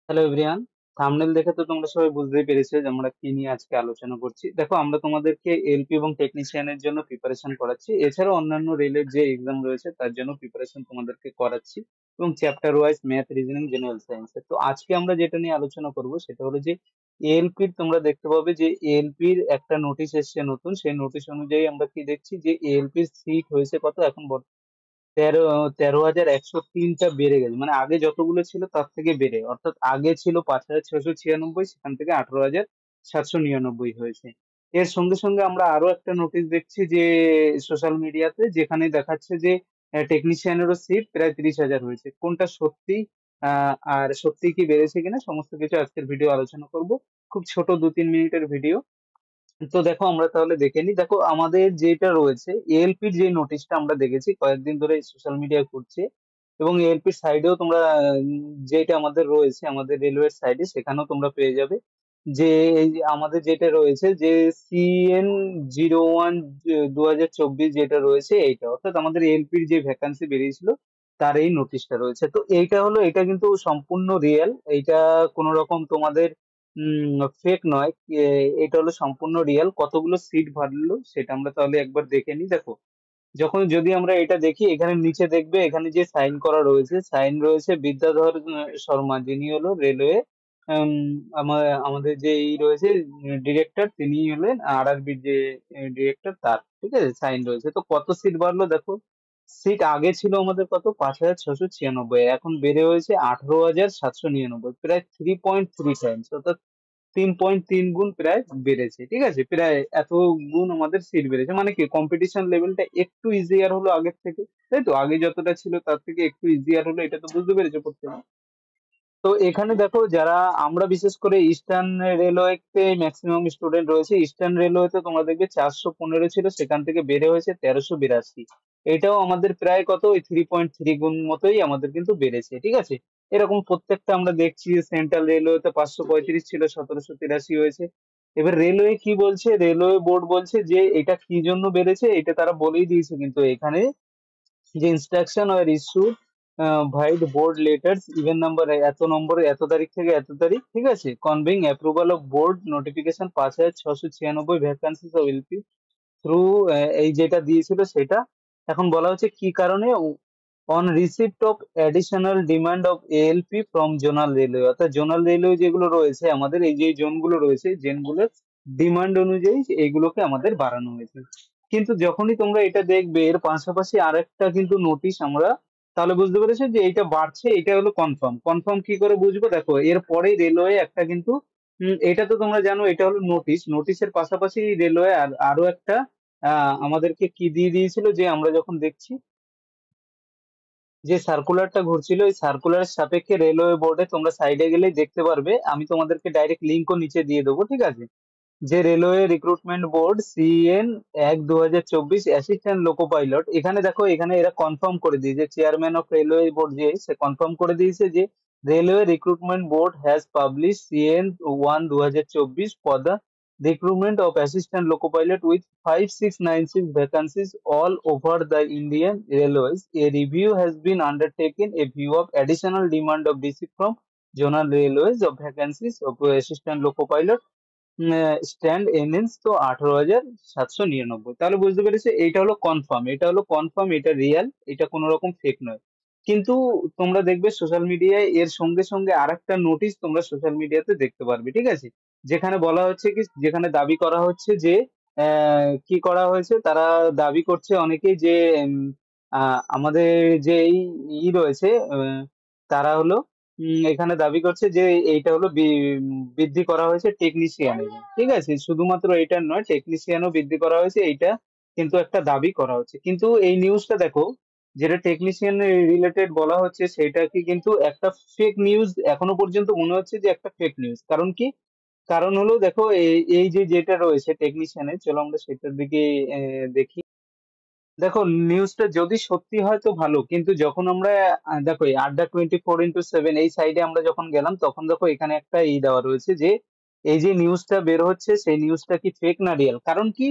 Hello everyone. Thumbnail দেখে তো তোমরা সবাই বুঝতেই পেরেছো যে আমরা কি নিয়ে আজকে আলোচনা করছি। দেখো, আমরা তোমাদেরকে এলপি এবং টেকনিশিয়ানের জন্য প্রিপারেশন করাচ্ছি, এছাড়াও অন্যান্য রেলের যে এক্সাম রয়েছে তার জন্য প্রিপারেশন তোমাদেরকে করাচ্ছি, এবং chapter wise math, reasoning, general সায়েন্সের। তো আজকে আমরা যেটা নিয়ে আলোচনা করব সেটা হলো যে এএলপির, তোমরা দেখতে পাবে যে এএলপির একটা নোটিশ এসেছে নতুন। সেই নোটিশ অনুযায়ী আমরা কি দেখছি যে এএলপির সিট হয়েছে কত এখন, তেরো 13,103টা বেড়ে গেছে, মানে আগে যতগুলো ছিল তার থেকে বেড়ে, অর্থাৎ আগে ছিল 5,696, সেখান থেকে 18,799 হয়েছে। এর সঙ্গে সঙ্গে আমরা আরো একটা নোটিশ দেখছি যে সোশ্যাল মিডিয়াতে, যেখানে দেখাচ্ছে যে টেকনিশিয়ানেরও সিট প্রায় 30,000 হয়েছে। কোনটা সত্যি আর সত্যি কি বেড়েছে কিনা সমস্ত কিছু আজকের ভিডিও আলোচনা করব। খুব ছোট 2-3 মিনিটের ভিডিও। তো দেখো, আমরা তাহলে দেখে নিই। দেখো, আমাদের যেটা রয়েছে এএলপির যে নোটিশটা আমরা দেখেছি কয়েকদিন ধরে সোশ্যাল মিডিয়ায় ঘুরছে, এবং এএলপির সাইডেও তোমরা যেটা আমাদের রয়েছে আমাদের রেলওয়ের সাইডে, সেখানেও তোমরা পেয়ে যাবে যে এই যে আমাদের যেটা রয়েছে যে CN01 2024 যেটা রয়েছে এইটা, অর্থাৎ আমাদের এএলপির যে ভ্যাকান্সি বেরিয়েছিল তার এই নোটিশটা রয়েছে। তো এইটা হলো, এটা কিন্তু সম্পূর্ণ রিয়েল, এইটা কোনো রকম তোমাদের ফেক নয়। এটা হলো সম্পূর্ণ রিয়েল। কতগুলো সিট বাড়লো সেটা আমরা তাহলে একবার দেখে নিই। দেখো, যখন যদি আমরা এটা দেখি, এখানে নিচে দেখবে এখানে যে সাইন করা রয়েছে, সাইন রয়েছে বিদ্যাধর শর্মা, যিনি হলো রেলওয়ে আমাদের যে এই রয়েছে ডিরেক্টর, তিনি হলেন আরআরবির যে ডিরেক্টর, তার ঠিক আছে সাইন রয়েছে। তো কত সিট বাড়লো দেখো, সিট আগে ছিল আমাদের কত, 5,696, এখন বেড়ে হয়েছে 18,799, প্রায় 3.3 টাইমস, অর্থাৎ 3.3 গুণ প্রায় বেড়েছে। ঠিক আছে, প্রায় এত গুণ আমাদের সিট বেড়েছে। মানে কি, কম্পিটিশন লেভেলটা একটু ইজিয়ার হলো আগের থেকে, তাই তো? আগে যতটা ছিল তার থেকে একটু ইজিয়ার হলো, এটা তো বুঝতে পেরেছো প্রত্যেকে। তো এখানে দেখো, যারা আমরা বিশেষ করে ইস্টার্ন রেলওয়েতে ম্যাক্সিমাম স্টুডেন্ট রয়েছে। ইস্টার্ন রেলওয়েতে তোমরা দেখবে 415 ছিল, সেখান থেকে বেড়ে হয়েছে 1382। এটাও আমাদের প্রায় কত, ওই 3.3 গুণ মতোই আমাদের কিন্তু বেড়েছে। ঠিক আছে, এরকম প্রত্যেকটা আমরা দেখছি। সেন্ট্রাল রেলওয়েতে 535 ছিল, 1783 হয়েছে। এবার রেলওয়ে কি বলছে, রেলওয়ে বোর্ড বলছে যে এটা কি জন্য বেড়েছে, এটা তারা বলেই দিয়েছে কিন্তু এখানে, যে ইনস্ট্রাকশন আর issue vide board letters even number এত নম্বর এত তারিখ থেকে এত তারিখ, ঠিক আছে, conveying approval of board notification 5,696 vacancies of LP through, এই যেটা দিয়েছিল সেটা। এখন বলা হচ্ছে কি কারণে, on receipt of additional demand of ALP from zonal railway, অর্থাৎ জোনাল রেলওয়ে যেগুলো রয়েছে আমাদের, এই যে জোনগুলো রয়েছে, জেনগুলোর ডিমান্ড অনুযায়ী এইগুলোকে আমাদের বাড়ানো হয়েছে। কিন্তু যখনই তোমরা এটা দেখবে, এর পাশাপাশি আরেকটা কিন্তু নোটিশ আমরা, তাহলে বুঝতে পেরেছো যে এইটা বাড়ছে, এটা হলো কনফার্ম। কনফার্ম কি করে বুঝবো, দেখো এর পরে রেলওয়ে একটা কিন্তু এটা তো তোমরা জানো, এটা হলো নোটিশ। নোটিশের পাশাপাশি রেলওয়ে আরো একটা আমাদেরকে কি দিয়ে দিয়েছিল, যে আমরা যখন দেখছি যে সার্কুলারটা ঘুরছিল, এই সার্কুলারের সাপেক্ষে রেলওয়ে বোর্ডে তোমরা সাইডে গেলেই দেখতে পারবে, আমি তোমাদেরকে ডাইরেক্ট লিঙ্কও নিচে দিয়ে দেবো, ঠিক আছে, যে railway recruitment board CN1/2024 assistant loco pilot. এখানে দেখো, এখানে এরা কনফার্ম করে দিয়েছে, চেয়ারম্যান অফ রেলওয়ে বোর্ড যে, সে কনফার্ম করে দিয়েছে যে railway recruitment board has publish CN1/2024 for the recruitment of assistant loco pilot with 5696 vacancies all over the Indian Railways. A review has been undertaken, a view of additional demand of DC from zonal railways of vacancies of assistant loco pilot stand NS তো 18,799। তাহলে বুঝতে পেরেছো, এইটা হলো confirm, এটা হলো confirm, এটা real, এটা কোনো রকম ফেক নয়। কিন্তু তোমরা দেখবে সোশ্যাল মিডিয়ায় এর সঙ্গে সঙ্গে আরেকটা নোটিশ তোমরা সোশ্যাল মিডিয়াতে দেখতে পারবে, ঠিক আছে, যেখানে বলা হচ্ছে কি, যেখানে দাবি করা হচ্ছে যে কি করা হয়েছে, তারা দাবি করছে অনেকেই যে আমাদের যে এই রয়েছে, তারা হলো এখানে দাবি করছে যে এইটা হলো বৃদ্ধি করা হয়েছে টেকনিশিয়ানের, ঠিক আছে, শুধুমাত্র এটা নয়, টেকনিশিয়ানও বৃদ্ধি করা হয়েছে, এইটা কিন্তু একটা দাবি করা হচ্ছে। কিন্তু এই নিউজটা দেখো, যেটা টেকনিশিয়ান রিলেটেড বলা হচ্ছে, সেটা কি কিন্তু একটা ফেক নিউজ, এখনো পর্যন্ত মনে হচ্ছে যে একটা ফেক নিউজ। কারণ কি, কারণ হলো দেখো, এই এই যে যেটা রয়েছে টেকনিশিয়ানের, চলো আমরা সেটার দিকে দেখি। দেখো, নিউজটা যদি সত্যি হয় তো ভালো, কিন্তু যখন আমরা দেখো এই আড্ডা 24x7 এই সাইডে আমরা যখন গেলাম, তখন দেখো এখানে একটা দেওয়া রয়েছে যে এই যে নিউজটা বের হচ্ছে, সেই নিউজটা কি ফেক না রিয়েল। কারণ কি,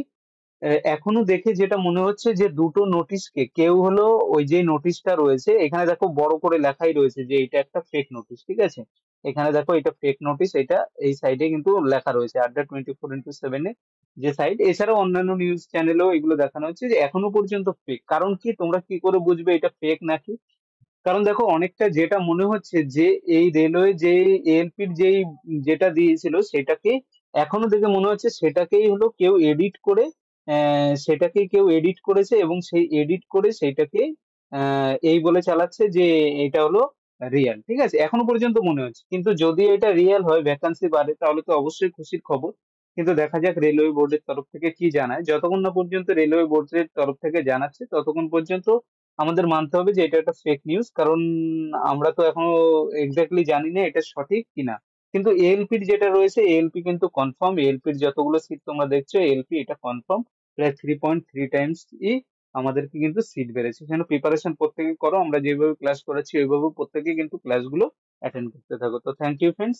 এখনো দেখে যেটা মনে হচ্ছে যে দুটো নোটিশকে কেউ হলো, ওই যে নোটিশটা রয়েছে এখানে দেখো বড় করে লেখাই রয়েছে যে এটা একটা ফেক নোটিশ, ঠিক আছে? এখানে দেখো এটা ফেক নোটিশ, এটা এই সাইডে কিন্তু লেখা রয়েছে আড্ডা 24x7 এ যে সাইট, এছাড়াও অন্যান্য নিউজ চ্যানেলেও এগুলো দেখানো হচ্ছে যে এখনো পর্যন্ত ফেক। কারণ কি, তোমরা কি করে বুঝবে এটা ফেক নাকি? কারণ দেখো অনেকটা যেটা মনে হচ্ছে যে এই রেলওয়ে যে এএলপির যেই যেটা দিয়েছিল সেটাকে এখনো দেখে মনে হচ্ছে সেটাকেই হলো কেউ এডিট করে, সেটাকেই কেউ এডিট করেছে এবং সেই এডিট করে সেটাকে এই বলে চালাচ্ছে যে এটা হলো রিয়েল, ঠিক আছে? এখনো পর্যন্ত মনে হচ্ছে, কিন্তু যদি এটা রিয়েল হয়, ভ্যাকান্সি বাড়ে, তাহলে তো অবশ্যই খুশির খবর। কিন্তু দেখা যাক রেলওয়ে বোর্ডের তরফ থেকে কি জানায়। যতক্ষণ না পর্যন্ত রেলওয়ে বোর্ডের তরফ থেকে জানাচ্ছে ততক্ষণ পর্যন্ত আমাদের মানতে হবে যে এটা একটা ফেক নিউজ, কারণ আমরা তো এখনো এক্স্যাক্টলি জানি না এটা সঠিক কিনা। কিন্তু এএলপির যেটা রয়েছে, এএলপি কিন্তু কনফার্ম, এএলপির যতগুলো সিট তোমরা দেখছো এএলপি এটা কনফার্ম, প্রায় 3.3 টাইমস ই আমাদেরকে কিন্তু সিট বেড়েছে। সেজন্য প্রিপারেশন প্রত্যেকে করো, আমরা যেভাবে ক্লাস করাচ্ছি ওইভাবে প্রত্যেকে কিন্তু ক্লাসগুলো অ্যাটেন্ড করতে থাকো। তো থ্যাংক ইউ ফ্রেন্ডস।